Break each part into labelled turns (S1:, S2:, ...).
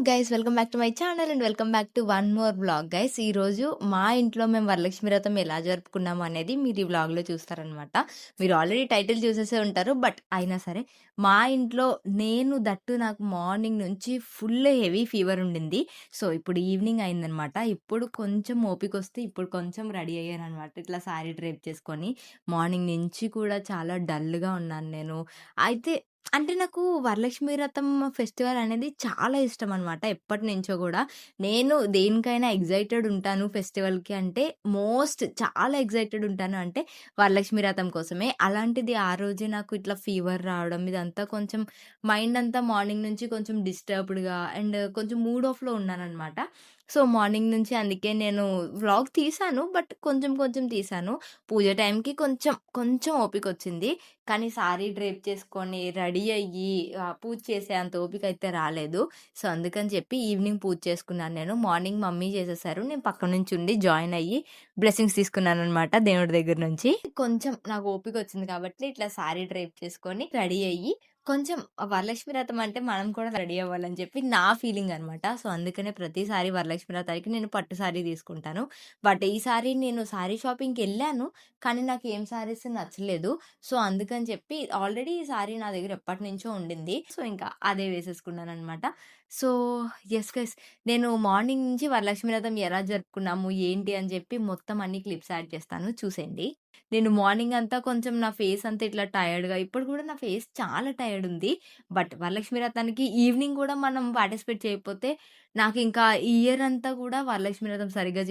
S1: Guys welcome back to my channel and welcome back to one more vlog guys. ఈరోజు మా ఇంట్లో మేము వరలక్ష్మి వ్రతం ఎలా జరుపుకున్నాము అనేది మీరు ఈ వ్లాగ్లో చూస్తారనమాట. మీరు ఆల్రెడీ టైటిల్ చూసేసే ఉంటారు, బట్ అయినా సరే మా ఇంట్లో నాకు మార్నింగ్ నుంచి ఫుల్ హెవీ ఫీవర్ ఉండింది. సో ఇప్పుడు ఈవినింగ్ అయిందనమాట. ఇప్పుడు కొంచెం ఓపిక వస్తే ఇప్పుడు కొంచెం రెడీ అయ్యాను అనమాట. ఇట్లా శారీ డ్రేప్ చేసుకొని మార్నింగ్ నుంచి కూడా చాలా డల్గా ఉన్నాను నేను. అయితే అంటే నాకు వరలక్ష్మి వ్రతం ఫెస్టివల్ అనేది చాలా ఇష్టం అనమాట. ఎప్పటినుంచో గూడా. నేను దేనికైనా ఎక్సైటెడ్ ఉంటాను ఫెస్టివల్‌కి అంటే చాలా ఎక్సైటెడ్ ఉంటాను అంటే వరలక్ష్మి వ్రతం కోసమే. అలాంటిది ఆ రోజే నాకు ఇట్లా ఫీవర్ రావడం ఇదంతా కొంచెం మైండ్ అంతా మార్నింగ్ నుంచి కొంచెం డిస్టర్బ్డ్‌గా అండ్ కొంచెం మూడ్ ఆఫ్‌లో ఉన్నాననమాట. సో, మార్నింగ్ నుంచి అందుకే నేను వ్లాగ్ తీశాను. బట్ కొంచెం కొంచెం తీశాను. పూజ టైంకి కొంచెం ఓపికొచ్చింది. కానీ సారీ డ్రేప్ చేసుకొని, రెడీ అయ్యి పూజ చేసే అంత ఓపికైతే రాలేదు. సో, అందుకని చెప్పి ఈవినింగ్ పూజ చేసుకున్నాను నేను. మార్నింగ్ మమ్మీ చేసేసారు. నేను పక్క నుంచుండి జాయిన్ అయ్యి బ్లెస్సింగ్స్ తీసుకున్నాననమాట దేవుడి దగ్గర నుంచి. కొంచెం నాకు ఓపికొచ్చింది కాబట్టి ఇట్లా సారీ డ్రేప్ చేసుకొని, రెడీ అయ్యి కొంచెం వరలక్ష్మి వ్రతం అంటే మనం కూడా రెడీ అవ్వాలని చెప్పి నా ఫీలింగ్ అనమాట. సో, అందుకనే ప్రతిసారి వరలక్ష్మి వ్రతానికి నేను పట్టు సారీ తీసుకుంటాను. బట్ ఈసారి నేను సారీ షాపింగ్‌కెళ్ళాను. కానీ నాకు ఏం సారీస్ నచ్చలేదు. సో, అందుకని చెప్పి ఆల్రెడీ ఈ సారీ నా దగ్గర ఎప్పటినుంచో ఉండింది. సో, ఇంకా అదే వేసేసుకున్నాననమాట. సో, యెస్ గైస్, నేను మార్నింగ్ నుంచి వరలక్ష్మి వ్రతం ఎలా జరుపుకున్నాము, ఏంటి అని చెప్పి మొత్తం అన్ని క్లిప్స్ యాడ్ చేస్తాను చూసేయండి. నేను మార్నింగ్ అంతా కొంచెం నా ఫేస్ అంతా ఇట్లా టైర్డ్‌గా ఇప్పుడు కూడా నా ఫేస్ చాలా టైర్డ్ ఉంది. బట్ వరలక్ష్మి వ్రతానికి ఈవినింగ్ కూడా మనం పార్టిసిపేట్ చేయకపోతే నాకింకా ఈ ఇయర్ అంతా కూడా వరలక్ష్మి వ్రతం సరిగ్గా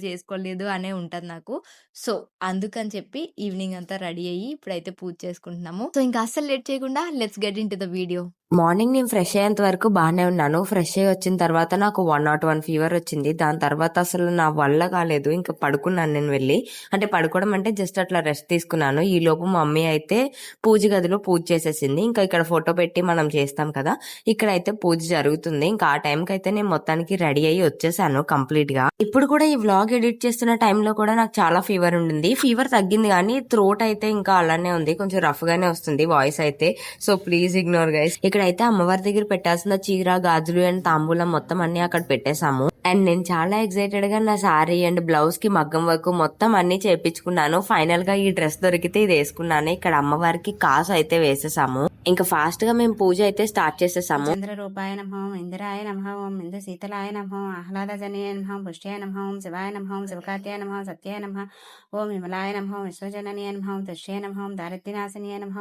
S1: చేసుకోలేదు అనే ఉంటది నాకు. సో, అందుకని చెప్పి ఈవినింగ్ అంతా రెడీ అయ్యి ఇప్పుడైతే పూజ చేసుకుంటున్నాము. సో, ఇంకా అస్సలు లేట్ చేయకుండా let's get into the video.
S2: Morning నేను ఫ్రెష్ అయ్యేంత వరకు బాగానే ఉన్నాను. ఫ్రెష్ అయ్యి వచ్చిన తర్వాత నాకు 101 ఫీవర్ వచ్చింది. దాని తర్వాత అసలు నా వల్ల కాలేదు. ఇంకా పడుకున్నాను నేను వెళ్ళి. అంటే పడుకోవడం అంటే జస్ట్ అట్లా రెస్ట్ తీసుకున్నాను. ఈ లోపు మమ్మీ అయితే పూజ గదిలో పూజ చేసేసింది. ఇంకా ఇక్కడ ఫోటో పెట్టి మనం చేస్తాం కదా, ఇక్కడైతే పూజ జరుగుతుంది. ఇంకా ఆ టైంకి అయితే నేను మొత్తానికి రెడీ అయ్యి వచ్చేసాను కంప్లీట్ గా. ఇప్పుడు కూడా ఈ వ్లాగ్ ఎడిట్ చేస్తున్న టైంలో కూడా నాకు చాలా ఫీవర్ ఉండింది. ఫీవర్ తగ్గింది కానీ థ్రోట్ అయితే ఇంకా అలానే ఉంది. కొంచెం రఫ్ గానే వస్తుంది వాయిస్ అయితే. So please ignore guys. ఇక్కడైతే అమ్మవారి దగ్గర పెట్టాల్సిన చీర, గాజులు అండ్ తాంబూలం మొత్తం అన్ని అక్కడ పెట్టేశాము. అండ్ నేను చాలా ఎక్సైటెడ్ గా నా సారీ అండ్ బ్లౌజ్ కి మగ్గం వర్క్ మొత్తం అన్ని చేపించుకున్నాను. ఫైనల్ గా ఈ డ్రెస్ దొరికితే ఇది వేసుకున్నాను. ఇక్కడ అమ్మవారికి కాసు అయితే వేసేసాము. ఇంకా ఫాస్ట్ గా మేము పూజ అయితే స్టార్ట్ చేసేసాము.
S3: చంద్ర రూపాయ నమః, ఇంద్రాయ నమః, ఓం ఇంద్ర శీతలాయ నమః, ఆహ్లాదజనయాయ నమః, పుష్ట్యాయ నమః, శివాయ నమః, శివకార్త్యాయ నమః, సత్యాయ నమః, ఓం విమలాయ నమః, విశ్వజననీయ నమః, తుష్యాయ నమః, దారిద్ర్యనాశనీయ నమః.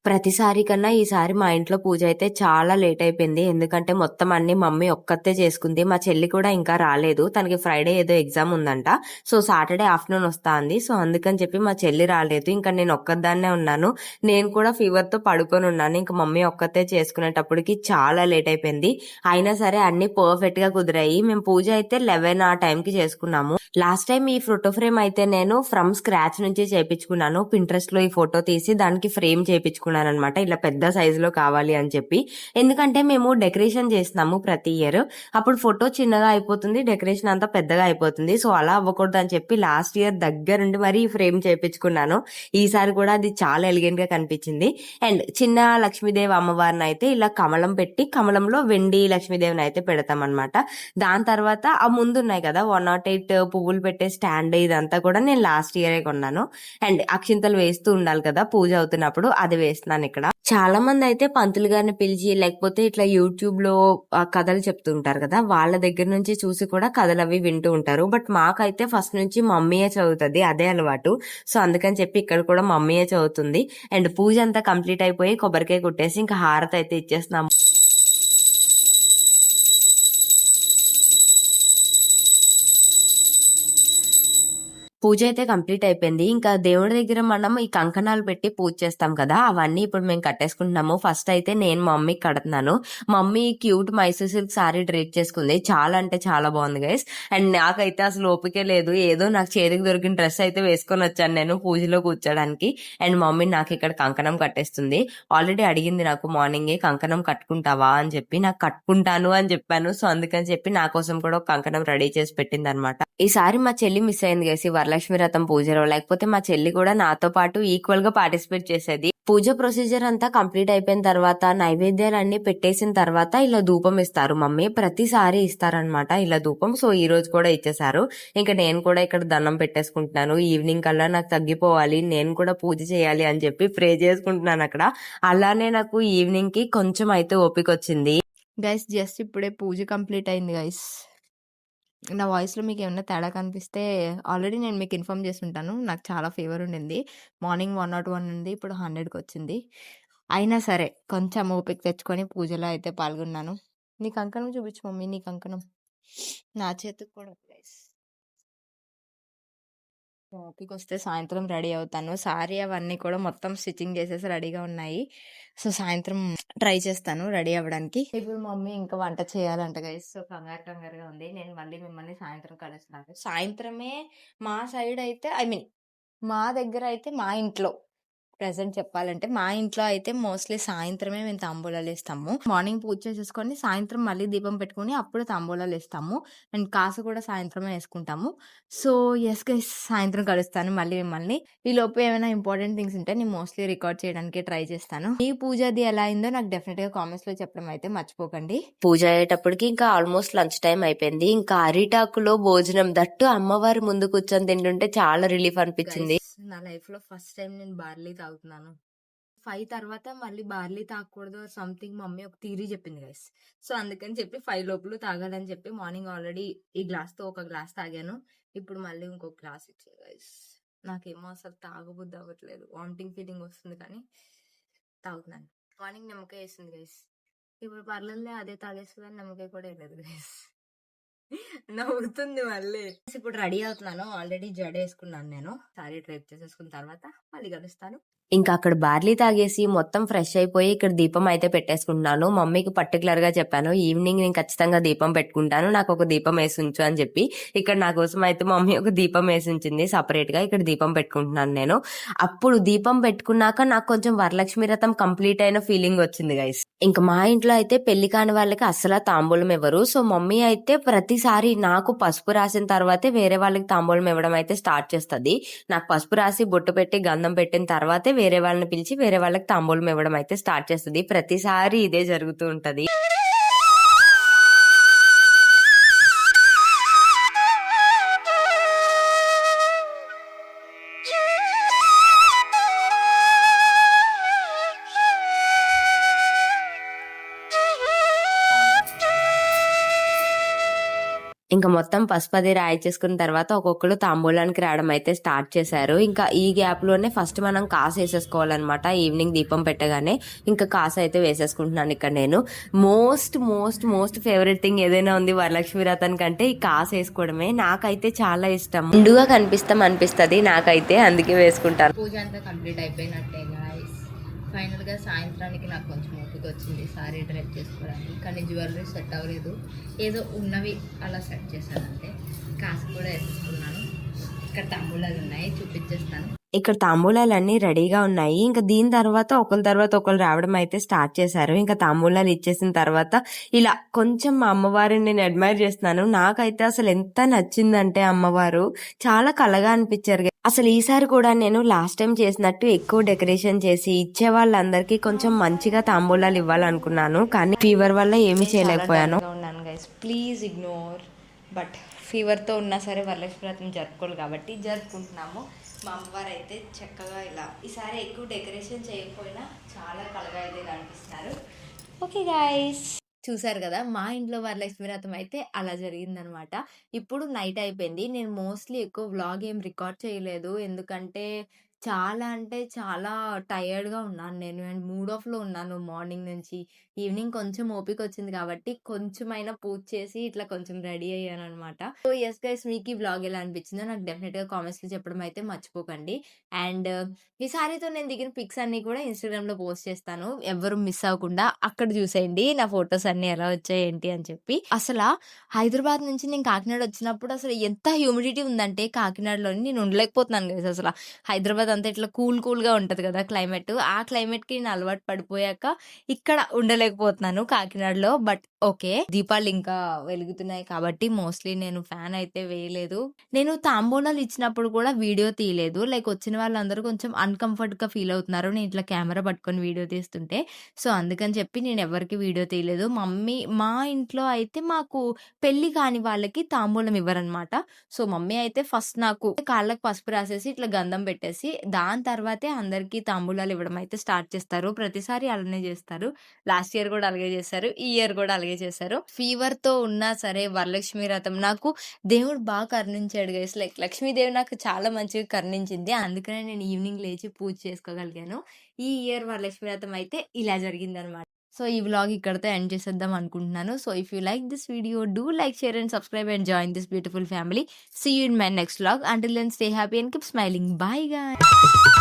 S2: ప్రతిసారి కన్నా ఈసారి మా ఇంట్లో పూజ అయితే చాలా లేట్ అయిపోయింది. ఎందుకంటే మొత్తం అన్ని మమ్మీ ఒక్కతే చేసుకుంది. మా చెల్లి కూడా ఇంకా రాలేదు. తనకి ఫ్రైడే ఏదో ఎగ్జామ్ ఉందంట. సో సాటర్డే ఆఫ్టర్నూన్ వస్తా అంది. సో అందుకని చెప్పి మా చెల్లి రాలేదు. ఇంకా నేను ఒక్కదాన్నే ఉన్నాను. నేను కూడా ఫీవర్ తో పడుకొని ఉన్నాను. ఇంకా మమ్మీ ఒక్కతే చేసుకునేటప్పటికి చాలా లేట్ అయిపోయింది. అయినా సరే అన్ని పర్ఫెక్ట్ గా కుదిరాయి. మేము పూజ అయితే 11 ఆ టైంకి చేసుకున్నాము. లాస్ట్ టైం ఈ ఫోటో ఫ్రేమ్ అయితే నేను ఫ్రమ్ స్క్రాచ్ నుంచి చేపించుకున్నాను. పింట్రెస్ట్ లో ఈ ఫోటో తీసి దానికి ఫ్రేమ్ చేపించుకున్నాను అనమాట. ఇలా పెద్ద సైజు లో కావాలి అని చెప్పి. ఎందుకంటే మేము డెకరేషన్ చేస్తున్నాము ప్రతి ఇయర్. అప్పుడు ఫోటో చిన్నగా అయిపోతుంది, డెకరేషన్ అంతా పెద్దగా అయిపోతుంది. సో అలా అవ్వకూడదు అని చెప్పి లాస్ట్ ఇయర్ దగ్గరుండి మరి ఫ్రేమ్ చేపించుకున్నాను. ఈసారి కూడా అది చాలా ఎలిగెంట్ గా కనిపించింది. అండ్ చిన్న లక్ష్మీదేవి అమ్మవారిని అయితే ఇలా కమలం పెట్టి కమలంలో వెండి లక్ష్మీదేవిని అయితే పెడతాం అనమాట. దాని తర్వాత ఆ ముందు ఉన్నాయి కదా 108 పువ్వులు పెట్టే స్టాండ్, ఇదంతా కూడా నేను లాస్ట్ ఇయరే కొన్నాను. అండ్ అక్షింతలు వేస్తూ ఉండాలి కదా పూజ అవుతున్నప్పుడు, అది వేస్తున్నాను ఇక్కడ. చాలా మంది అయితే పంతులు గారిని పిలిచి లేకపోతే ఇట్లా యూట్యూబ్ లో కథలు చెప్తుంటారు కదా, వాళ్ళ దగ్గర నుంచి చూసి కూడా కథలు అవి వింటూ ఉంటారు. బట్ మాకైతే ఫస్ట్ నుంచి మమ్మీయే చదువుతుంది, అదే అలవాటు. సో అందుకని చెప్పి ఇక్కడ కూడా మమ్మీయే చదువుతుంది. అండ్ పూజ అంతా కంప్లీట్ అయిపోయి కొబ్బరికాయ కొట్టేసి ఇంకా హారతి అయితే ఇచ్చేస్తున్నాము. పూజ అయితే కంప్లీట్ అయిపోయింది. ఇంకా దేవుడి దగ్గర మనం ఈ కంకణాలు పెట్టి పూజ చేస్తాం కదా, అవన్నీ ఇప్పుడు మేము కట్టేసుకుంటున్నాము. ఫస్ట్ అయితే నేను మమ్మీకి కడుతున్నాను. Mummy cute Mysore silk sorry drape చేసుకుంది. చాలా అంటే చాలా బాగుంది గైస్. అండ్ నాకైతే అసలు ఓపికే లేదు. ఏదో నాకు చేతికి దొరికిన డ్రెస్ అయితే వేసుకొని వచ్చాను నేను పూజలో కూర్చోడానికి. అండ్ మమ్మీ నాకు ఇక్కడ కంకణం కట్టేస్తుంది. ఆల్రెడీ అడిగింది నాకు మార్నింగే, కంకణం కట్టుకుంటావా అని చెప్పి. నాకు కట్టుకుంటాను అని చెప్పాను. సో అందుకని చెప్పి నా కోసం కూడా ఒక కంకణం రెడీ చేసి పెట్టింది అనమాట. ఈసారి మా చెల్లి మిస్ అయింది గైస్. వరలక్ష్మి వ్రతం పూజలో. లేకపోతే మా చెల్లి కూడా నాతో పాటు ఈక్వల్ గా పార్టిసిపేట్ చేసేది. పూజ ప్రొసీజర్ అంతా కంప్లీట్ అయిపోయిన తర్వాత నైవేద్యాలన్నీ పెట్టేసిన తర్వాత ఇలా ధూపం ఇస్తారు మమ్మీ. ప్రతిసారి ఇస్తారనమాట ఇలా ధూపం. సో ఈ రోజు కూడా ఇచ్చేసారు. ఇంకా నేను కూడా ఇక్కడ దండం పెట్టేసుకుంటున్నాను. ఈవినింగ్ కల్లా నాకు తగ్గిపోవాలి, నేను కూడా పూజ చేయాలి అని చెప్పి ప్రే చేసుకుంటున్నాను అక్కడ. అలానే నాకు ఈవినింగ్ కి కొంచెం అయితే ఓపిక వచ్చింది.
S1: గైస్ జస్ట్ ఇప్పుడే పూజ కంప్లీట్ అయింది గైస్. నా వాయిస్లో మీకు ఏమైనా తేడా కనిపిస్తే ఆల్రెడీ నేను మీకు ఇన్ఫామ్ చేసి ఉంటాను. నాకు చాలా ఫీవర్ ఉండింది. మార్నింగ్ 101 ఉంది, ఇప్పుడు 100కి వచ్చింది. అయినా సరే కొంచెం ఓపిక తెచ్చుకొని పూజలో అయితే పాల్గొన్నాను. నీ కంకణం చూపించు మమ్మీ, నీ కంకణం నా చేతికి కూడా గైస్. ఓపిక వస్తే సాయంత్రం రెడీ అవుతాను. సారీ అవన్నీ కూడా మొత్తం స్టిచ్చింగ్ చేసేసి రెడీగా ఉన్నాయి. సో సాయంత్రం ట్రై చేస్తాను రెడీ అవ్వడానికి. ఇప్పుడు మమ్మీ ఇంకా వంట చేయాలంట గైస్. సో కంగారుగా ఉంది. నేను మళ్ళీ మిమ్మల్ని సాయంత్రం కలుస్తాను. సాయంత్రమే మా సైడ్ అయితే మా దగ్గర అయితే మా ఇంట్లో ప్రెజెంట్ చెప్పాలంటే మా ఇంట్లో అయితే మోస్ట్లీ సాయంత్రమే మేము తాంబూలాలు ఇస్తాము. మార్నింగ్ పూజ చేసేసుకొని సాయంత్రం మళ్ళీ దీపం పెట్టుకుని అప్పుడు తాంబూలాలు ఇస్తాము. అండ్ కాసు కూడా సాయంత్రమే వేసుకుంటాము. సో ఎస్ గైస్, సాయంత్రం కలుస్తాను మళ్ళీ మిమ్మల్ని. ఈ లోపు ఏమైనా ఇంపార్టెంట్ థింగ్స్ ఉంటే నేను మోస్ట్లీ రికార్డ్ చేయడానికి ట్రై చేస్తాను. ఈ పూజది ఎలా అయిందో నాకు డెఫినెట్ గా కామెంట్స్ లో చెప్పడం అయితే మర్చిపోకండి.
S2: పూజ అయ్యేటప్పటికి ఇంకా ఆల్మోస్ట్ లంచ్ టైం అయిపోయింది. ఇంకా అరిటాకులో భోజనం, దట్టు అమ్మవారి ముందు కూర్చొని తింటుంటే చాలా రిలీఫ్ అనిపించింది.
S1: నా లైఫ్ లో ఫస్ట్ టైం నేను బార్లీ తాగుతున్నాను. 5 తర్వాత మళ్ళీ బార్లీ తాగకూడదు సంథింగ్ మమ్మీ ఒక థియరీ చెప్పింది గైస్. సో అందుకని చెప్పి 5 లోపల తాగాలని చెప్పి మార్నింగ్ ఆల్రెడీ ఈ గ్లాస్ తో ఒక గ్లాస్ తాగాను. ఇప్పుడు మళ్ళీ ఇంకొక గ్లాస్ ఇచ్చాను గైస్. నాకేమో అసలు తాగబుద్ధి అవ్వట్లేదు, వామిటింగ్ ఫీలింగ్ వస్తుంది, కానీ తాగుతున్నాను. మార్నింగ్ నిమ్మకాయ వేసింది గైస్. ఇప్పుడు పర్లేదులే అదే తాగేస్తుంది, నిమ్మకాయ కూడా వేయలేదు గైస్. నవ్వుతుంది మళ్ళీ. ఇప్పుడు రెడీ అవుతున్నాను. ఆల్రెడీ జడ వేసుకున్నాను నేను. సారీ డ్రైప్ చేసేసుకున్న తర్వాత మళ్ళీ కలుస్తాను.
S2: ఇంకా అక్కడ బార్లీ తాగేసి మొత్తం ఫ్రెష్ అయిపోయి ఇక్కడ దీపం అయితే పెట్టేసుకుంటున్నాను. మమ్మీకి పర్టికులర్ గా చెప్పాను ఈవినింగ్ నేను ఖచ్చితంగా దీపం పెట్టుకుంటాను, నాకు ఒక దీపం వేసి ఉంచు అని చెప్పి. ఇక్కడ నా కోసం అయితే మమ్మీ ఒక దీపం వేసి ఉంచింది సపరేట్ గా. ఇక్కడ దీపం పెట్టుకుంటున్నాను నేను. అప్పుడు దీపం పెట్టుకున్నాక నాకు కొంచెం వరలక్ష్మి వ్రతం కంప్లీట్ అయిన ఫీలింగ్ వచ్చింది గైస్. ఇంకా మా ఇంట్లో అయితే పెళ్లి కాని వాళ్ళకి అస్సలు తాంబూలం ఇవ్వరు. సో మమ్మీ అయితే ప్రతిసారి నాకు పసుపు రాసిన తర్వాతే వేరే వాళ్ళకి తాంబూలం ఇవ్వడం అయితే స్టార్ట్ చేస్తుంది. నాకు పసుపు రాసి బొట్టు పెట్టి గంధం పెట్టిన తర్వాతే వేరే వాళ్ళని పిలిచి వేరే వాళ్ళకి తాంబూలం ఇవ్వడం అయితే స్టార్ట్ చేస్తుంది. ప్రతిసారి ఇదే జరుగుతూ ఉంటది. ఇంకా మొత్తం పసుపది రాయి చేసుకున్న తర్వాత ఒక్కొక్కరు తాంబూలానికి రావడం అయితే స్టార్ట్ చేశారు. ఇంకా ఈ గ్యాప్ లోనే ఫస్ట్ మనం కాసు వేసేసుకోవాలన్నమాట. ఈవినింగ్ దీపం పెట్టగానే ఇంకా కాసు అయితే వేసేసుకుంటున్నాను ఇక్కడ నేను. మోస్ట్ ఫేవరెట్ థింగ్ ఏదైనా ఉంది వరలక్ష్మి వ్రతం కంటే ఈ కాసు వేసుకోవడమే. నాకైతే చాలా ఇష్టం, ముందుగా అనిపిస్తుంది నాకైతే, అందుకే వేసుకుంటాను.
S1: పూజ అంతా కంప్లీట్ అయిపోయినట్టే గైస్. ఫైనల్ గా సాయంత్రానికి నాకు కొంచెం ఓపిక వచ్చింది సారీ డ్రైప్ చేసుకోవడానికి. కానీ జ్యువెలరీ సెట్ అవ్వలేదు, ఏదో ఉన్నవి అలా సెట్ చేశానంటే. కాసు కూడా వేసేసుకున్నాను. ఇక్కడ తాంబూలాలు ఉన్నాయి, చూపించేస్తాను.
S2: ఇక్కడ తాంబూలాలన్నీ రెడీగా ఉన్నాయి. ఇంకా దీని తర్వాత ఒకరు రావడం అయితే స్టార్ట్ చేశారు. ఇంకా తాంబూలాలు ఇచ్చేసిన తర్వాత ఇలా కొంచెం మా అమ్మవారిని నేను అడ్మైర్ చేస్తున్నాను. నాకైతే అసలు ఎంత నచ్చిందంటే అమ్మవారు చాలా కళగా అనిపించారు. అసలు ఈసారి కూడా నేను లాస్ట్ టైం చేసినట్టు ఎక్కువ డెకరేషన్ చేసి ఇచ్చే వాళ్ళందరికీ కొంచెం మంచిగా తాంబూలాలు ఇవ్వాలనుకున్నాను, కానీ ఫీవర్ వల్ల ఏమీ చేయలేకపోయాను.
S1: ఉన్నాను గైస్, ప్లీజ్ ఇగ్నోర్. బట్ ఫీవర్తో ఉన్నా సరే వరలక్ష్మి వ్రతం జరుపుకోవాలి కాబట్టి జరుపుకుంటున్నాము. మా అమ్మవారు అయితే చక్కగా ఇలా ఈసారి ఎక్కువ డెకరేషన్ చేయకపోయినా చాలా కళగా అయితే కనిపిస్తున్నారు. ఓకే గైస్, చూసారు కదా మా ఇంట్లో వరలక్ష్మి వ్రతం అయితే అలా జరిగిందనమాట. ఇప్పుడు నైట్ అయిపోయింది. నేను మోస్ట్లీ ఎక్కువ వ్లాగ్ ఏం రికార్డ్ చేయలేదు, ఎందుకంటే అంటే చాలా టైర్డ్గా ఉన్నాను నేను. అండ్ మూడ్ ఆఫ్లో ఉన్నాను మార్నింగ్ నుంచి. ఈవినింగ్ కొంచెం ఓపిక వచ్చింది కాబట్టి కొంచెమైనా పూజ చేసి ఇట్లా కొంచెం రెడీ అయ్యాను అనమాట. సో ఎస్ గైస్, మీకు ఈ వ్లాగ్ ఎలా అనిపించిందో నాకు డెఫినెట్గా కామెంట్స్లో చెప్పడం అయితే మర్చిపోకండి. అండ్ ఈ సారీతో నేను దిగిన పిక్స్ అన్ని కూడా ఇన్స్టాగ్రామ్లో పోస్ట్ చేస్తాను, ఎవరు మిస్ అవ్వకుండా అక్కడ చూసేయండి నా ఫొటోస్ అన్ని ఎలా వచ్చాయి ఏంటి అని చెప్పి. అసలు హైదరాబాద్ నుంచి నేను కాకినాడ వచ్చినప్పుడు అసలు ఎంత హ్యూమిడిటీ ఉందంటే కాకినాడలోని నేను ఉండలేకపోతున్నాను కదా. అసలు హైదరాబాద్ అంతా ఇట్లా కూల్గా ఉంటది కదా క్లైమేట్. ఆ క్లైమేట్ కి నేను అలవాటు పడిపోయాక ఇక్కడ ఉండలేకపోతున్నాను కాకినాడలో. But okay. దీపాలు ఇంకా వెలుగుతున్నాయి కాబట్టి మోస్ట్‌లీ నేను ఫ్యాన్ అయితే వేయలేదు. నేను తాంబూలాలు ఇచ్చినప్పుడు కూడా వీడియో తీయలేదు. లైక్ వచ్చిన వాళ్ళందరూ కొంచెం అన్‌కంఫర్ట్‌గా ఫీల్ అవుతున్నారు. నేను ఇట్లా కెమెరా పట్టుకొని వీడియో తీస్తుంటే. సో, అందుకని చెప్పి నేను ఎవరికీ వీడియో తీయలేదు. మా ఇంట్లో అయితే మాకు పెళ్లి కాని వాళ్ళకి తాంబూలం ఇవ్వరనమాట. సో, మమ్మీ అయితే ఫస్ట్ నాకు కాళ్ళకి పసుపు రాసేసి ఇట్లా గంధం పెట్టేసి దాని తర్వాతే అందరికీ తాంబూలాలు ఇవ్వడం అయితే స్టార్ట్ చేస్తారు. ప్రతిసారి అలానే చేస్తారు. లాస్ట్ ఇయర్ గూడా అలాగే చేశారు. ఈ ఇయర్ గూడా అలాగే చేశారు. ఫీవర్‌తో ఉన్నా సరే వరలక్ష్మి వ్రతం నాకు దేవుడు కరుణించాడు గైస్. లైక్ లక్ష్మీదేవి నాకు చాలా మంచిగా కరుణించింది. అందుకనే నేను ఈవినింగ్ లేచి పూజ చేసుకోగలిగాను. ఈ ఇయర్ వరలక్ష్మి వ్రతం అయితే ఇలా జరిగిందనమాట. సో, ఈ వ్లాగ్ ఇక్కడితో ఎండ్ చేసేద్దాం అనుకుంటున్నాను. So, if you like this video do like, share and subscribe and join this beautiful family. See you in my next vlog. Until then stay happy and keep smiling. Bye guys.